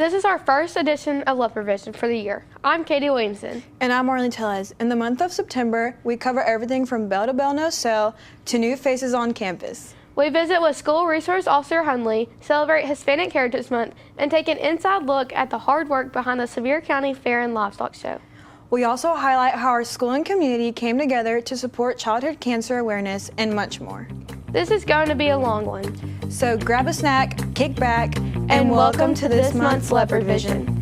This is our first edition of Leopard Vision for the year. I'm Katie Williamson. And I'm Marlene Tellez. In the month of September, we cover everything from bell to bell no cell to new faces on campus. We visit with School Resource Officer Hundley, celebrate Hispanic Heritage Month, and take an inside look at the hard work behind the Sevier County Fair and Livestock Show. We also highlight how our school and community came together to support childhood cancer awareness and much more. This is going to be a long one. So grab a snack, kick back, and welcome to this month's Leopard Vision.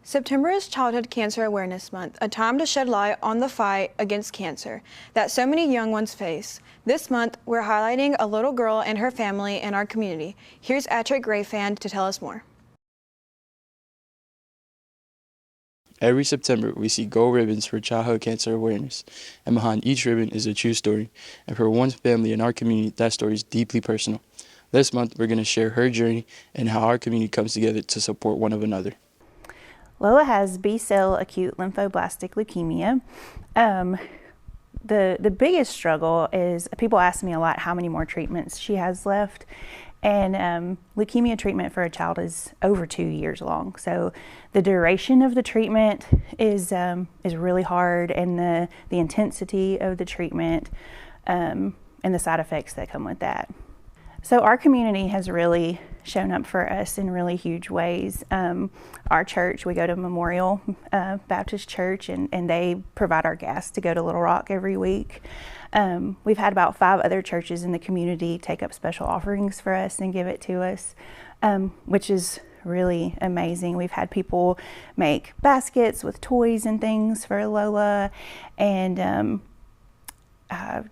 September is Childhood Cancer Awareness Month, a time to shed light on the fight against cancer that so many young ones face. This month, we're highlighting a little girl and her family in our community. Here's Attrick Grayfan to tell us more. Every September, we see gold ribbons for childhood cancer awareness, and behind each ribbon is a true story. And for one family in our community, that story is deeply personal. This month, we're going to share her journey and how our community comes together to support one another. Lola has B-cell acute lymphoblastic leukemia. The biggest struggle is people ask me a lot how many more treatments she has left. And leukemia treatment for a child is over 2 years long. So the duration of the treatment is really hard, and the intensity of the treatment and the side effects that come with that. So our community has really shown up for us in really huge ways. Our church, we go to Memorial Baptist Church, and they provide our gas to go to Little Rock every week. We've had about 5 other churches in the community take up special offerings for us and give it to us, which is really amazing. We've had people make baskets with toys and things for Lola, and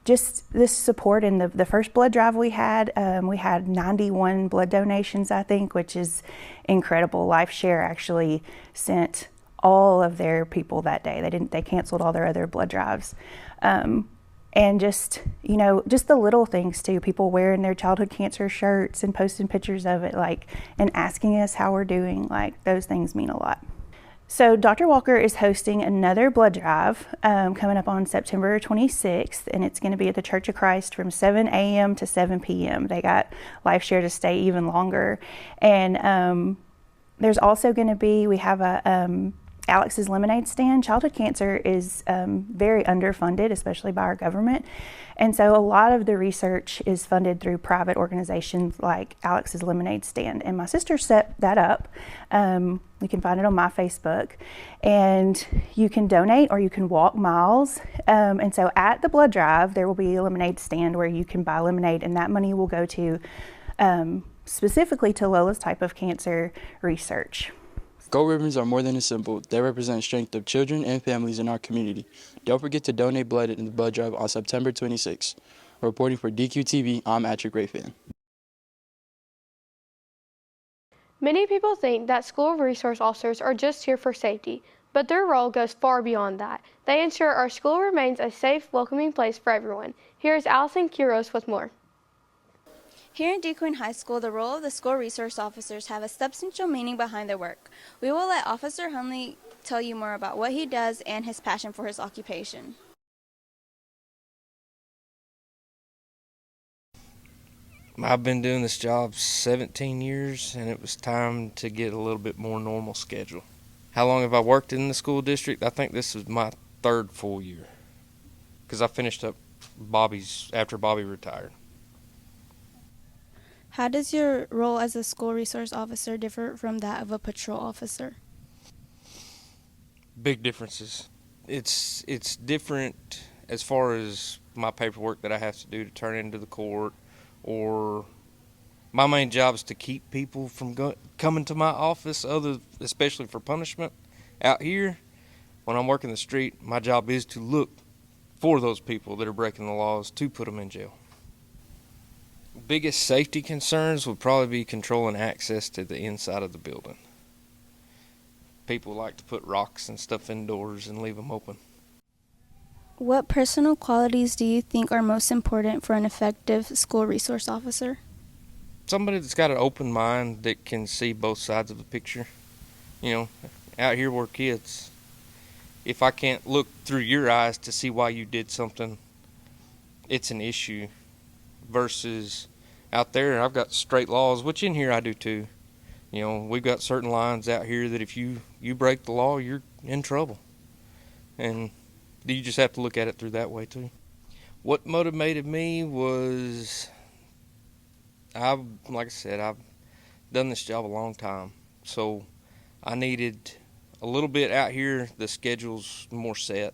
just this support in the first blood drive we had 91 blood donations, I think, which is incredible. LifeShare actually sent all of their people that day. They canceled all their other blood drives. And just the little things too, people wearing their childhood cancer shirts and posting pictures of it, and asking us how we're doing, those things mean a lot. So Dr. Walker is hosting another blood drive coming up on September 26th, and it's going to be at the Church of Christ from 7 a.m. to 7 p.m. They got LifeShare to stay even longer. And there's also going to be, we have a Alex's Lemonade stand. Childhood cancer is very underfunded, especially by our government. And so a lot of the research is funded through private organizations like Alex's Lemonade stand. And my sister set that up. You can find it on my Facebook. And you can donate or you can walk miles. And so at the blood drive, there will be a lemonade stand where you can buy lemonade, and that money will go to specifically to Lola's type of cancer research. Gold ribbons are more than a symbol. They represent the strength of children and families in our community. Don't forget to donate blood in the blood drive on September 26th. Reporting for DQTV, I'm Attrick Grayfan. Many people think that school resource officers are just here for safety, but their role goes far beyond that. They ensure our school remains a safe, welcoming place for everyone. Here's Allison Quiros with more. Here in DeQueen High School, the role of the school resource officers have a substantial meaning behind their work. We will let Officer Hundley tell you more about what he does and his passion for his occupation. I've been doing this job 17 years, and it was time to get a little bit more normal schedule. How long have I worked in the school district? I think this is my 3rd full year, because I finished up after Bobby retired. How does your role as a school resource officer differ from that of a patrol officer? Big differences. It's different as far as my paperwork that I have to do to turn into the court, or my main job is to keep people from coming to my office, especially for punishment. Out here, when I'm working the street, my job is to look for those people that are breaking the laws to put them in jail. Biggest safety concerns would probably be controlling access to the inside of the building. People like to put rocks and stuff indoors and leave them open. What personal qualities do you think are most important for an effective school resource officer? Somebody that's got an open mind that can see both sides of the picture. You know, out here we're kids. If I can't look through your eyes to see why you did something, it's an issue. Versus out there, I've got straight laws, which in here I do too. You know, we've got certain lines out here that if you break the law, you're in trouble. And you just have to look at it through that way too. What motivated me was, like I said, I've done this job a long time. So I needed a little bit out here, the schedule's more set,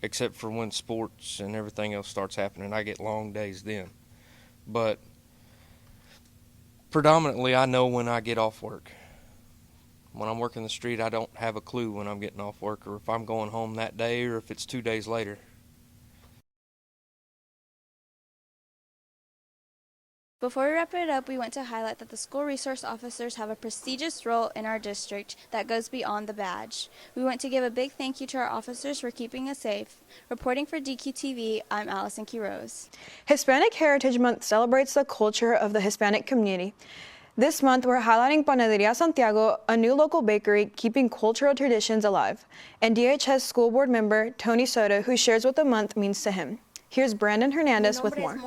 except for when sports and everything else starts happening. I get long days then. But predominantly, I know when I get off work. When I'm working the street, I don't have a clue when I'm getting off work or if I'm going home that day or if it's 2 days later. Before we wrap it up, we want to highlight that the school resource officers have a prestigious role in our district that goes beyond the badge. We want to give a big thank you to our officers for keeping us safe. Reporting for DQTV, I'm Allison Quiroz. Hispanic Heritage Month celebrates the culture of the Hispanic community. This month, we're highlighting Panaderia Santiago, a new local bakery keeping cultural traditions alive, and DHS School Board member Tony Soto, who shares what the month means to him. Here's Brandon Hernandez with more.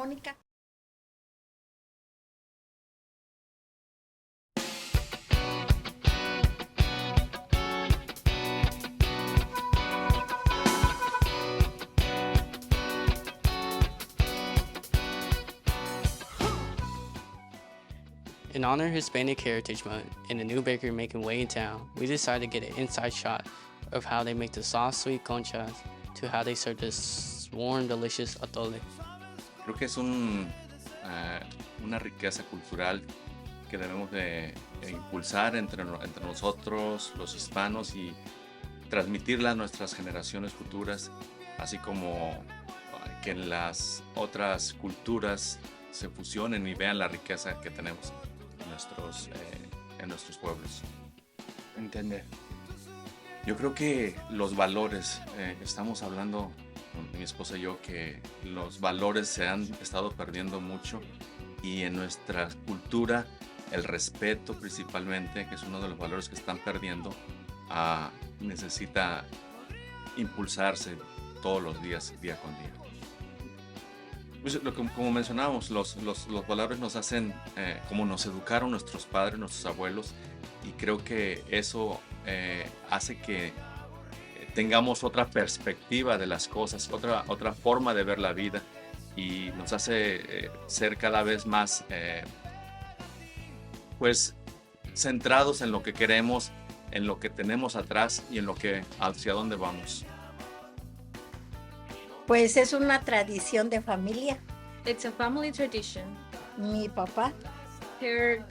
In honor of Hispanic Heritage Month and the new bakery making way in town, we decided to get an inside shot of how they make the soft, sweet conchas to how they serve this warm, delicious atole. Creo que es una riqueza cultural que debemos de impulsar entre nosotros, los hispanos, y transmitirla a nuestras generaciones futuras, así como que las otras culturas se fusionen y vean la riqueza que tenemos en nuestros pueblos. Entender. Yo creo que los valores, estamos hablando con mi esposa y yo, que los valores se han estado perdiendo mucho, y en nuestra cultura el respeto principalmente, que es uno de los valores que están perdiendo, necesita impulsarse todos los días, día con día. Pues, como mencionábamos, los valores nos hacen, como nos educaron nuestros padres, nuestros abuelos, y creo que eso hace que tengamos otra perspectiva de las cosas, otra forma de ver la vida, y nos hace ser cada vez más pues centrados en lo que queremos, en lo que tenemos atrás y en hacia dónde vamos. Pues es una tradición de familia. It's a family tradition. Mi papá, Her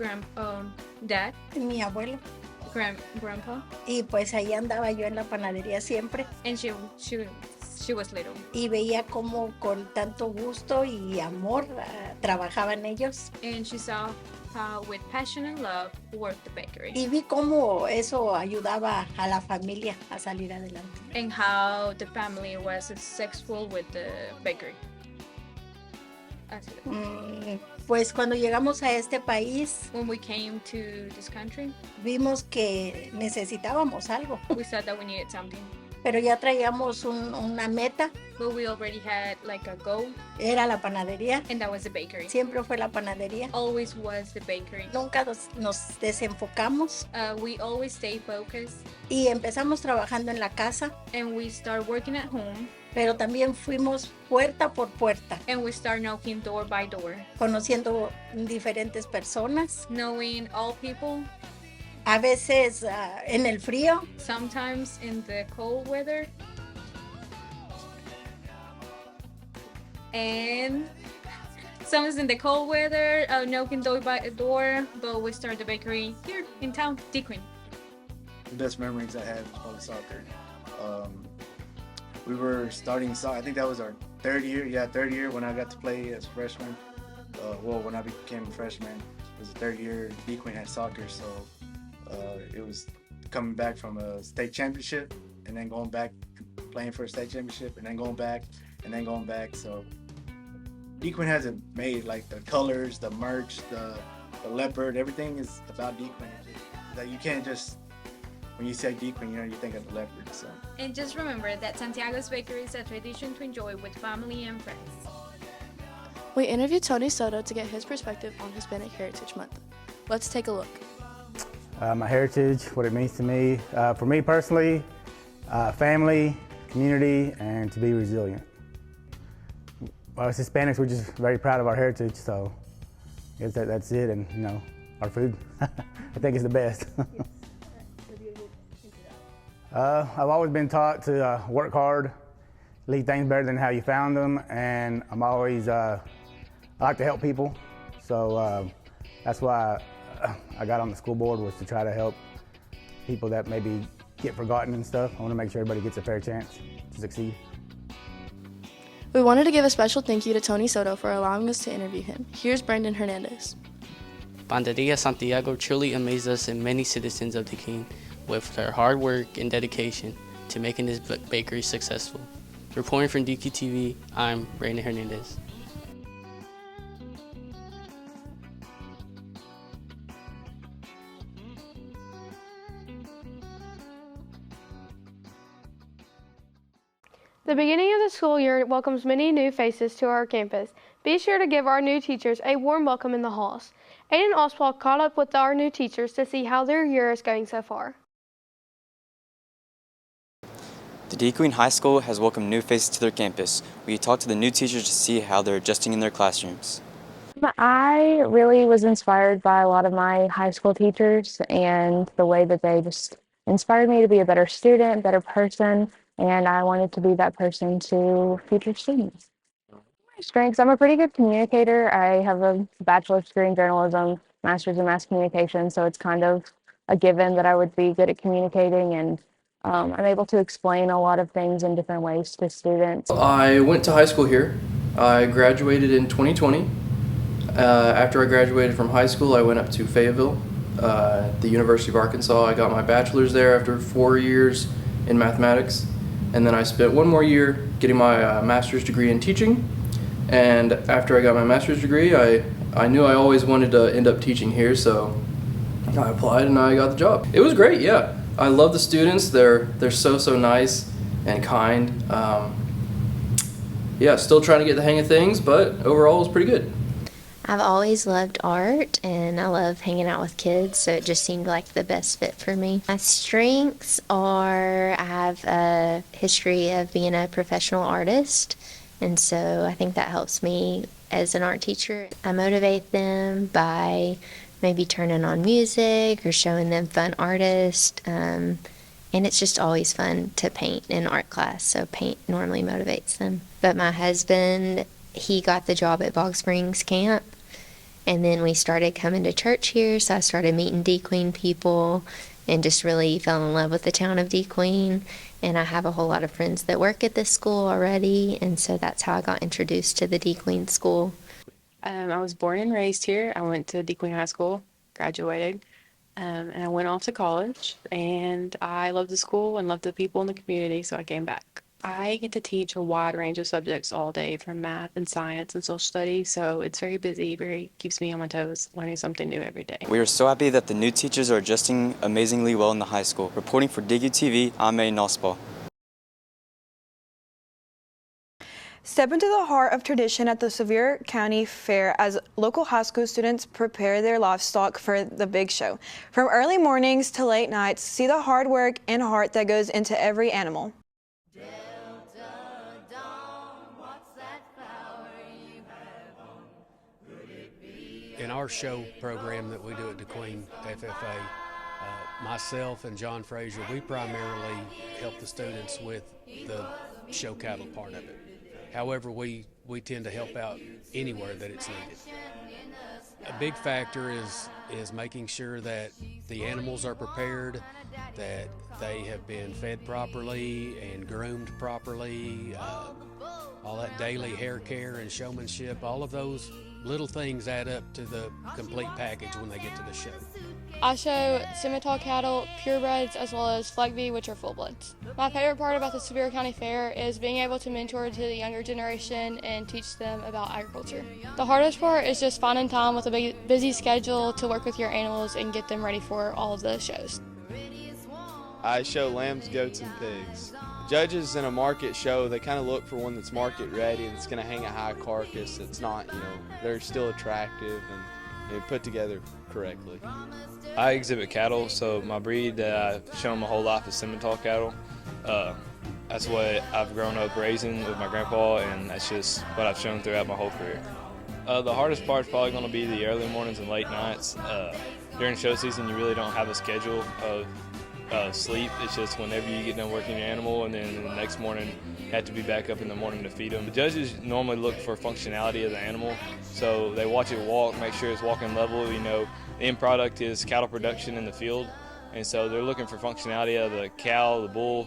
dad, mi abuelo, grandpa, y pues ahí andaba yo en la panadería siempre, and she was little. y veía cómo con tanto gusto y amor trabajaban ellos, And she saw how with passion and love worked the bakery. y vi cómo eso ayudaba a la familia a salir adelante. And how the family was successful with the bakery. Pues cuando llegamos a este país, When we came to this country, vimos que necesitábamos algo, we saw that we needed something. pero ya traíamos una meta, But we already had like a goal, era la panadería, and that was the bakery. siempre fue la panadería. Always was the bakery. Nunca nos desenfocamos We always stay focused, y empezamos trabajando en la casa, and we start working at home, pero también fuimos puerta por puerta, and we start knocking door by door, conociendo diferentes personas, knowing all people. a veces en el frío, Sometimes in the cold weather, and sometimes in the cold weather, knocking door by door. But we start the bakery here in town, DQueen. The best memories I had was probably soccer. We were starting soccer. I think that was our third year. Yeah, third year when I got to play as a freshman. When I became a freshman, it was the third year DQueen had soccer. So it was coming back from a state championship and then going back to playing for a state championship, and then going back, and then going back. So DQueen hasn't made like the colors, the merch, the Leopard, everything is about DQueen. Like you can't just, when you say DQueen, you think of the Leopard. So. And just remember that Santiago's Bakery is a tradition to enjoy with family and friends. We interviewed Tony Soto to get his perspective on Hispanic Heritage Month. Let's take a look. My heritage, what it means to me. For me personally, family, community, and to be resilient. Well, as Hispanics, we're just very proud of our heritage, so I guess that's it, and our food, I think is the best. I've always been taught to work hard, leave things better than how you found them, and I'm always, I like to help people, so that's why I got on the school board, was to try to help people that maybe get forgotten and stuff. I want to make sure everybody gets a fair chance to succeed. We wanted to give a special thank you to Tony Soto for allowing us to interview him. Here's Brandon Hernandez. Banderia Santiago truly amazed us and many citizens of DeKalb with their hard work and dedication to making this bakery successful. Reporting from DQ TV, I'm Brandon Hernandez. The beginning of the school year welcomes many new faces to our campus. Be sure to give our new teachers a warm welcome in the halls. Aiden Oswald caught up with our new teachers to see how their year is going so far. The DeQueen High School has welcomed new faces to their campus. We talked to the new teachers to see how they're adjusting in their classrooms. I really was inspired by a lot of my high school teachers and the way that they just inspired me to be a better student, better person, and I wanted to be that person to future students. My strengths, I'm a pretty good communicator. I have a bachelor's degree in journalism, master's in mass communication, so it's kind of a given that I would be good at communicating, and I'm able to explain a lot of things in different ways to students. I went to high school here. I graduated in 2020. After I graduated from high school, I went up to Fayetteville, the University of Arkansas. I got my bachelor's there after 4 years in mathematics. And then I spent 1 more year getting my master's degree in teaching. And after I got my master's degree, I knew I always wanted to end up teaching here, so I applied and I got the job. It was great, yeah. I love the students. They're so nice and kind. Yeah, still trying to get the hang of things, but overall it was pretty good. I've always loved art and I love hanging out with kids, so it just seemed like the best fit for me. My strengths are I have a history of being a professional artist, and so I think that helps me as an art teacher. I motivate them by maybe turning on music or showing them fun artists, and it's just always fun to paint in art class, so paint normally motivates them. But my husband, he got the job at Bog Springs Camp, and then we started coming to church here, so I started meeting DeQueen people and just really fell in love with the town of DeQueen. And I have a whole lot of friends that work at this school already, and so that's how I got introduced to the DeQueen school. I was born and raised here. I went to DeQueen High School, graduated, and I went off to college, and I loved the school and loved the people in the community, so I came back. I get to teach a wide range of subjects all day, from math and science and social studies, so it's very busy, keeps me on my toes, learning something new every day. We are so happy that the new teachers are adjusting amazingly well in the high school. Reporting for DQ TV, I'm Aiden Oswald. Step into the heart of tradition at the Sevier County Fair as local high school students prepare their livestock for the big show. From early mornings to late nights, see the hard work and heart that goes into every animal. In our show program that we do at DeQueen FFA, myself and John Frazier, we primarily help the students with the show cattle part of it. However, we tend to help out anywhere that it's needed. A big factor is making sure that the animals are prepared, that they have been fed properly and groomed properly. all that daily hair care and showmanship, all of those little things add up to the complete package when they get to the show. I show Simmental cattle, purebreds, as well as Fleckby, which are full-bloods. My favorite part about the Superior County Fair is being able to mentor to the younger generation and teach them about agriculture. The hardest part is just finding time with a busy schedule to work with your animals and get them ready for all of the shows. I show lambs, goats, and pigs. Judges in a market show, they kind of look for one that's market ready and it's going to hang a high carcass that's not, they're still attractive and put together correctly. I exhibit cattle, so my breed that I've shown my whole life is Simmental cattle. That's what I've grown up raising with my grandpa, and that's just what I've shown throughout my whole career. The hardest part is probably going to be the early mornings and late nights. During show season, you really don't have a schedule of sleep. It's just whenever you get done working your animal, and then the next morning you have to be back up in the morning to feed them. The judges normally look for functionality of the animal, so they watch it walk, make sure it's walking level. The end product is cattle production in the field, and so they're looking for functionality of the cow, the bull,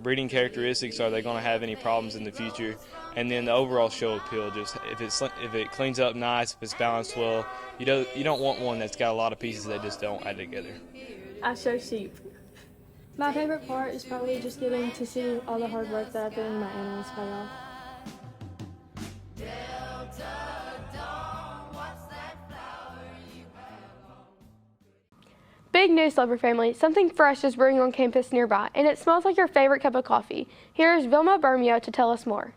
breeding characteristics. Are they going to have any problems in the future? And then the overall show appeal, just if it cleans up nice, if it's balanced well. You don't want one that's got a lot of pieces that just don't add together. I show sheep. My favorite part is probably just getting to see all the hard work that I put in my animals pay off. Big news, Leopard family. Something fresh is brewing on campus nearby, and it smells like your favorite cup of coffee. Here's Vilma Bermio to tell us more.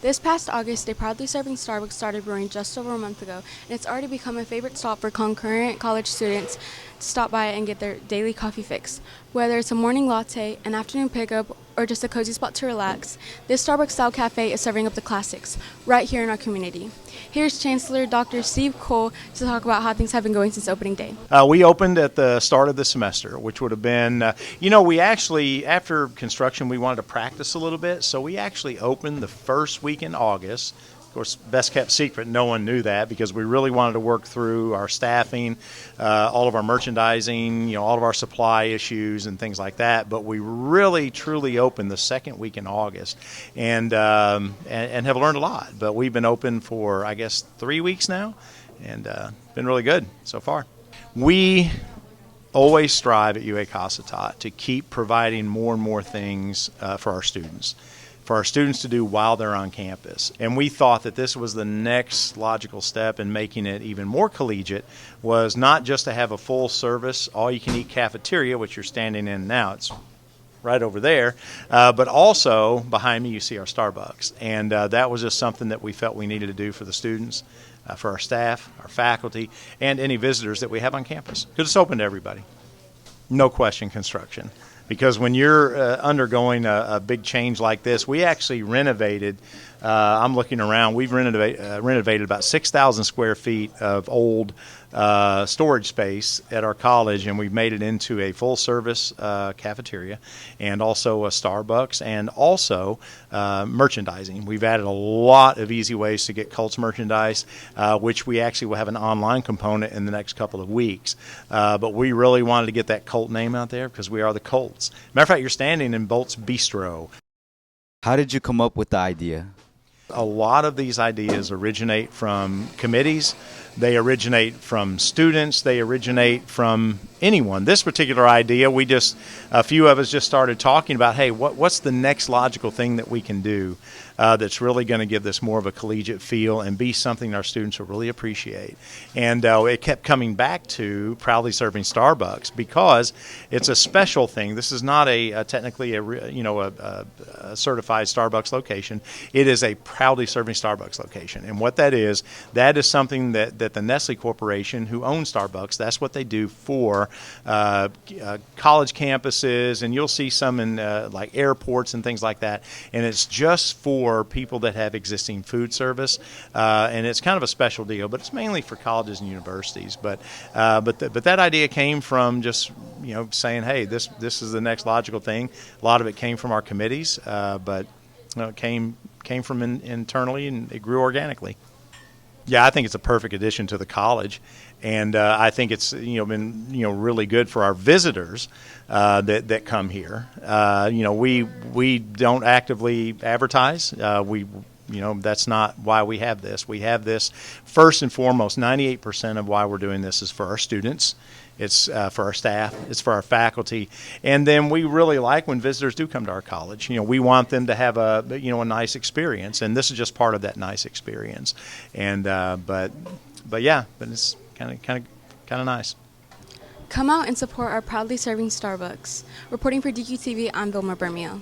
This past August, a proudly serving Starbucks started brewing just over a month ago, and it's already become a favorite stop for concurrent college students to stop by and get their daily coffee fix. Whether it's a morning latte, an afternoon pickup, or just a cozy spot to relax, this Starbucks-style cafe is serving up the classics right here in our community. Here's Chancellor Dr. Steve Cole to talk about how things have been going since opening day. We opened at the start of the semester, which would have been, we actually, after construction, we wanted to practice a little bit, so we actually opened the first week in August. Of course, best kept secret, no one knew that because we really wanted to work through our staffing, all of our merchandising, all of our supply issues and things like that. But we really, truly opened the second week in August and have learned a lot. But we've been open for, 3 weeks now and been really good so far. We always strive at UA Cossatot to keep providing more and more things for our students to do while they're on campus. And we thought that this was the next logical step in making it even more collegiate, was not just to have a full service, all-you-can-eat cafeteria, which you're standing in now. It's right over there. But also, behind me, you see our Starbucks. And that was just something that we felt we needed to do for the students, for our staff, our faculty, and any visitors that we have on campus. Because it's open to everybody. No question, construction. Because when you're undergoing a big change like this, we actually renovated, I'm looking around, we've renovated about 6,000 square feet of old storage space at our college, and we've made it into a full-service cafeteria and also a Starbucks and also merchandising. We've added a lot of easy ways to get Colts merchandise, which we actually will have an online component in the next couple of weeks. But we really wanted to get that Colt name out there because we are the Colts. Matter of fact, you're standing in Bolt's Bistro. How did you come up with the idea? A lot of these ideas originate from committees. They originate from students. They originate from anyone. This particular idea, a few of us just started talking about, hey, what's the next logical thing that we can do that's really going to give this more of a collegiate feel and be something our students will really appreciate. And it kept coming back to proudly serving Starbucks because it's a special thing. This is not technically a certified Starbucks location. It is a proudly serving Starbucks location. And what that is something that the Nestle Corporation, who owns Starbucks, that's what they do for college campuses, and you'll see some in like airports and things like that. And it's just for people that have existing food service, and it's kind of a special deal, but it's mainly for colleges and universities. But that idea came from just saying, hey, this is the next logical thing. A lot of it came from our committees, but it came from internally, and it grew organically. Yeah, I think it's a perfect addition to the college, and I think it's been really good for our visitors that come here. We don't actively advertise. That's not why we have this. We have this first and foremost. 98% of why we're doing this is for our students. It's for our staff. It's for our faculty, and then we really like when visitors do come to our college. We want them to have a nice experience, and this is just part of that nice experience. And but it's kind of nice. Come out and support our proudly serving Starbucks. Reporting for DQTV, I'm Vilma Bermeo.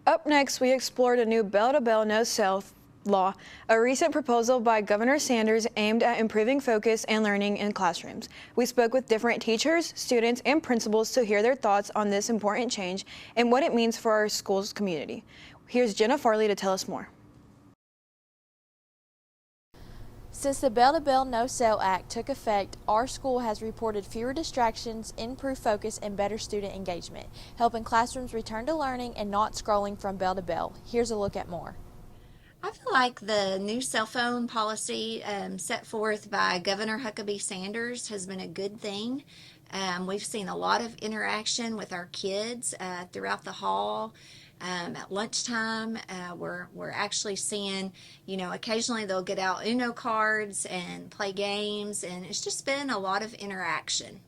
Up next, we explored a new bell-to-bell no-sale law, a recent proposal by Governor Sanders aimed at improving focus and learning in classrooms. We spoke with different teachers, students, and principals to hear their thoughts on this important change and what it means for our school's community. Here's Jenna Farley to tell us more. Since the Bell-to-Bell No Sale Act took effect, our school has reported fewer distractions, improved focus, and better student engagement, helping classrooms return to learning and not scrolling from bell to bell. Here's a look at more. I feel like the new cell phone policy set forth by Governor Huckabee Sanders has been a good thing. We've seen a lot of interaction with our kids throughout the hall. At lunchtime, we're actually seeing, occasionally they'll get out Uno cards and play games, and it's just been a lot of interaction.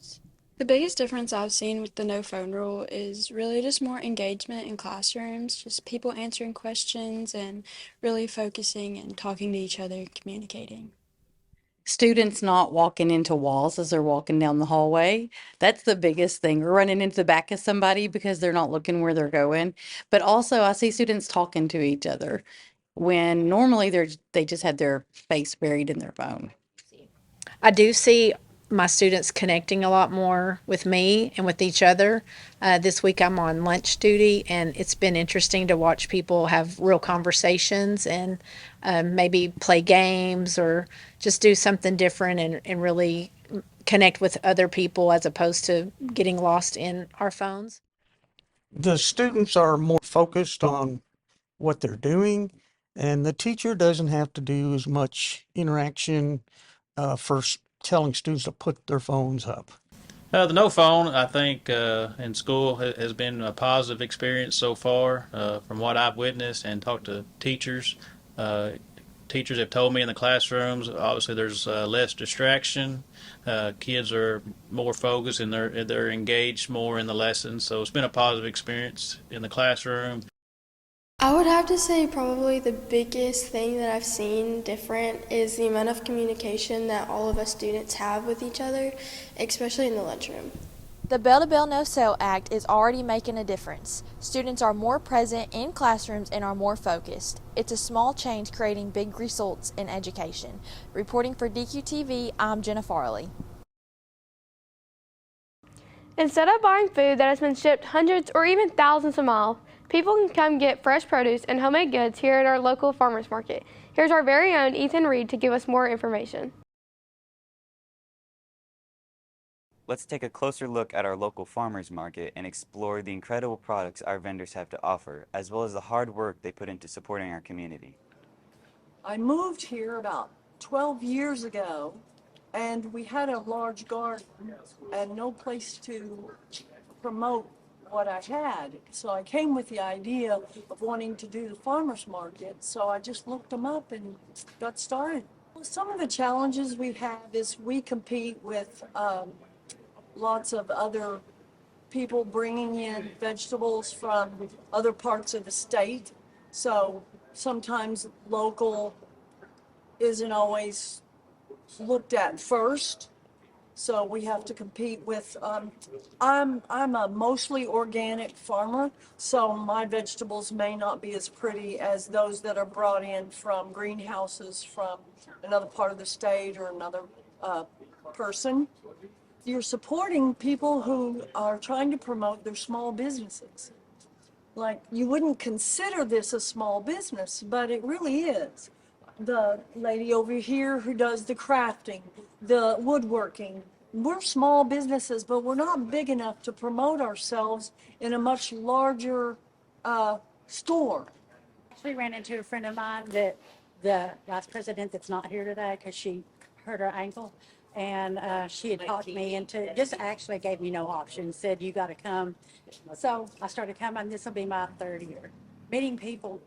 The biggest difference I've seen with the no phone rule is really just more engagement in classrooms, just people answering questions and really focusing and talking to each other and communicating. Students not walking into walls as they're walking down the hallway. That's the biggest thing. We're running into the back of somebody because they're not looking where they're going. But also I see students talking to each other when normally they just had their face buried in their phone. I do see my students connecting a lot more with me and with each other. This week I'm on lunch duty, and it's been interesting to watch people have real conversations and maybe play games or just do something different and really connect with other people as opposed to getting lost in our phones. The students are more focused on what they're doing, and the teacher doesn't have to do as much interaction for telling students to put their phones up. The no phone, I think, in school has been a positive experience so far from what I've witnessed and talked to teachers. Teachers have told me in the classrooms, obviously there's less distraction. Kids are more focused and they're engaged more in the lessons. So it's been a positive experience in the classroom. I would have to say probably the biggest thing that I've seen different is the amount of communication that all of us students have with each other, especially in the lunchroom. The Bell-to-Bell No Sale Act is already making a difference. Students are more present in classrooms and are more focused. It's a small change creating big results in education. Reporting for DQTV, I'm Jenna Farley. Instead of buying food that has been shipped hundreds or even thousands of miles, people can come get fresh produce and homemade goods here at our local farmers market. Here's our very own Ethan Reed to give us more information. Let's take a closer look at our local farmers market and explore the incredible products our vendors have to offer, as well as the hard work they put into supporting our community. I moved here about 12 years ago, and we had a large garden and no place to promote what I had. So I came with the idea of wanting to do the farmers market. So I just looked them up and got started. Some of the challenges we have is we compete with lots of other people bringing in vegetables from other parts of the state. So sometimes local isn't always looked at first. So we have to compete with, I'm a mostly organic farmer, so my vegetables may not be as pretty as those that are brought in from greenhouses from another part of the state or another person. You're supporting people who are trying to promote their small businesses. Like, you wouldn't consider this a small business, but it really is. The lady over here who does the crafting, the woodworking, we're small businesses, but we're not big enough to promote ourselves in a much larger store. We ran into a friend of mine that the vice president that's not here today because she hurt her ankle. And she had talked me into, just actually gave me no option, said, you got to come. So I started coming. This will be my third year. Meeting people.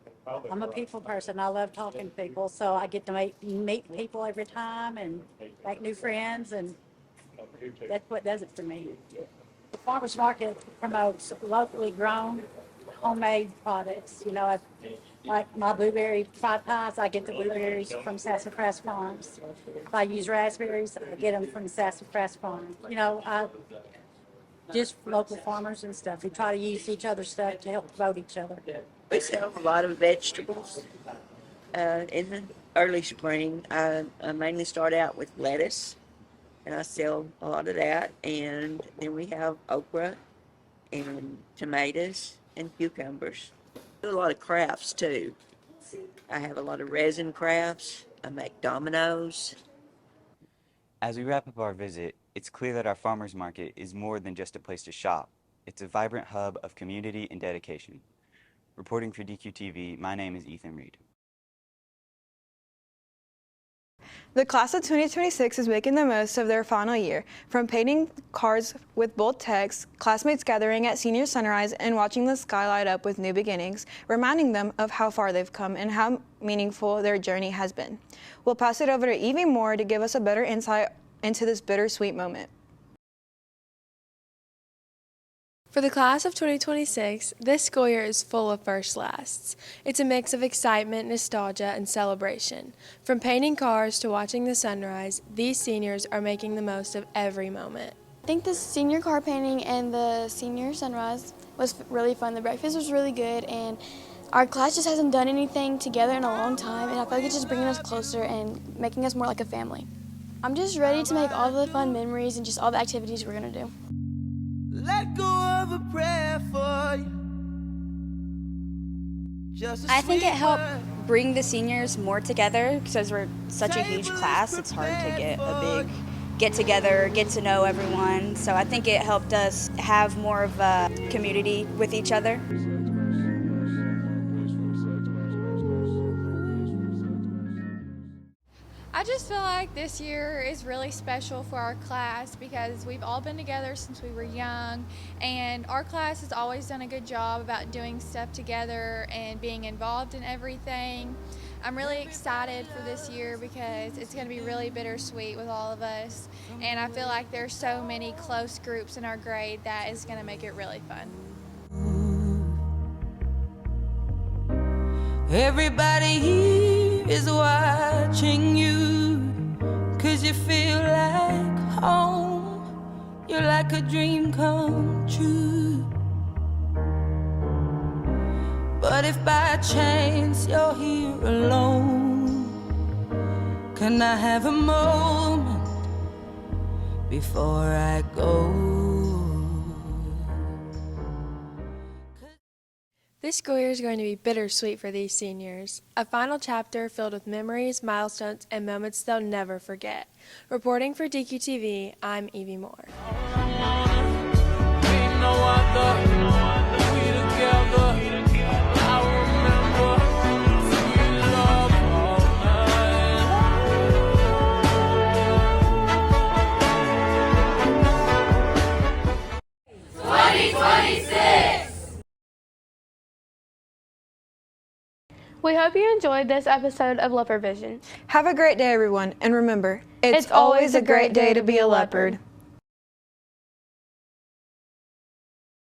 I'm a people person. I love talking to people. So I get to meet people every time and make new friends. And that's what does it for me. The farmers market promotes locally grown, homemade products. You know, like my blueberry fried pies, I get the blueberries from Sassafras Farms. If I use raspberries, I get them from Sassafras Farm. You know, just local farmers and stuff. We try to use each other's stuff to help promote each other. We sell a lot of vegetables. In the early spring, I mainly start out with lettuce, and I sell a lot of that. And then we have okra and tomatoes and cucumbers. I do a lot of crafts too. I have a lot of resin crafts. I make dominoes. As we wrap up our visit, it's clear that our farmers market is more than just a place to shop. It's a vibrant hub of community and dedication. Reporting for DQTV, my name is Ethan Reed. The class of 2026 is making the most of their final year. From painting cars with bold text, classmates gathering at senior sunrise and watching the sky light up with new beginnings, reminding them of how far they've come and how meaningful their journey has been. We'll pass it over to Evie Moore to give us a better insight into this bittersweet moment. For the class of 2026, this school year is full of first lasts. It's a mix of excitement, nostalgia, and celebration. From painting cars to watching the sunrise, these seniors are making the most of every moment. I think the senior car painting and the senior sunrise was really fun. The breakfast was really good, and our class just hasn't done anything together in a long time, and I feel like it's just bringing us closer and making us more like a family. I'm just ready to make all the fun memories and just all the activities we're going to do. Let go of a prayer for you. I think it helped bring the seniors more together because we're such a huge class. It's hard to get a big get together, get to know everyone. So I think it helped us have more of a community with each other. I just feel like this year is really special for our class because we've all been together since we were young, and our class has always done a good job about doing stuff together and being involved in everything. I'm really excited for this year because it's going to be really bittersweet with all of us, and I feel like there's so many close groups in our grade that is going to make it really fun. Everybody here is watching you, 'cause you feel like home. You're like a dream come true. But if by chance you're here alone, can I have a moment before I go? This school year is going to be bittersweet for these seniors. A final chapter filled with memories, milestones, and moments they'll never forget. Reporting for DQTV, I'm Evie Moore. We hope you enjoyed this episode of Leopard Vision. Have a great day, everyone, and remember, it's always a great day to be a leopard.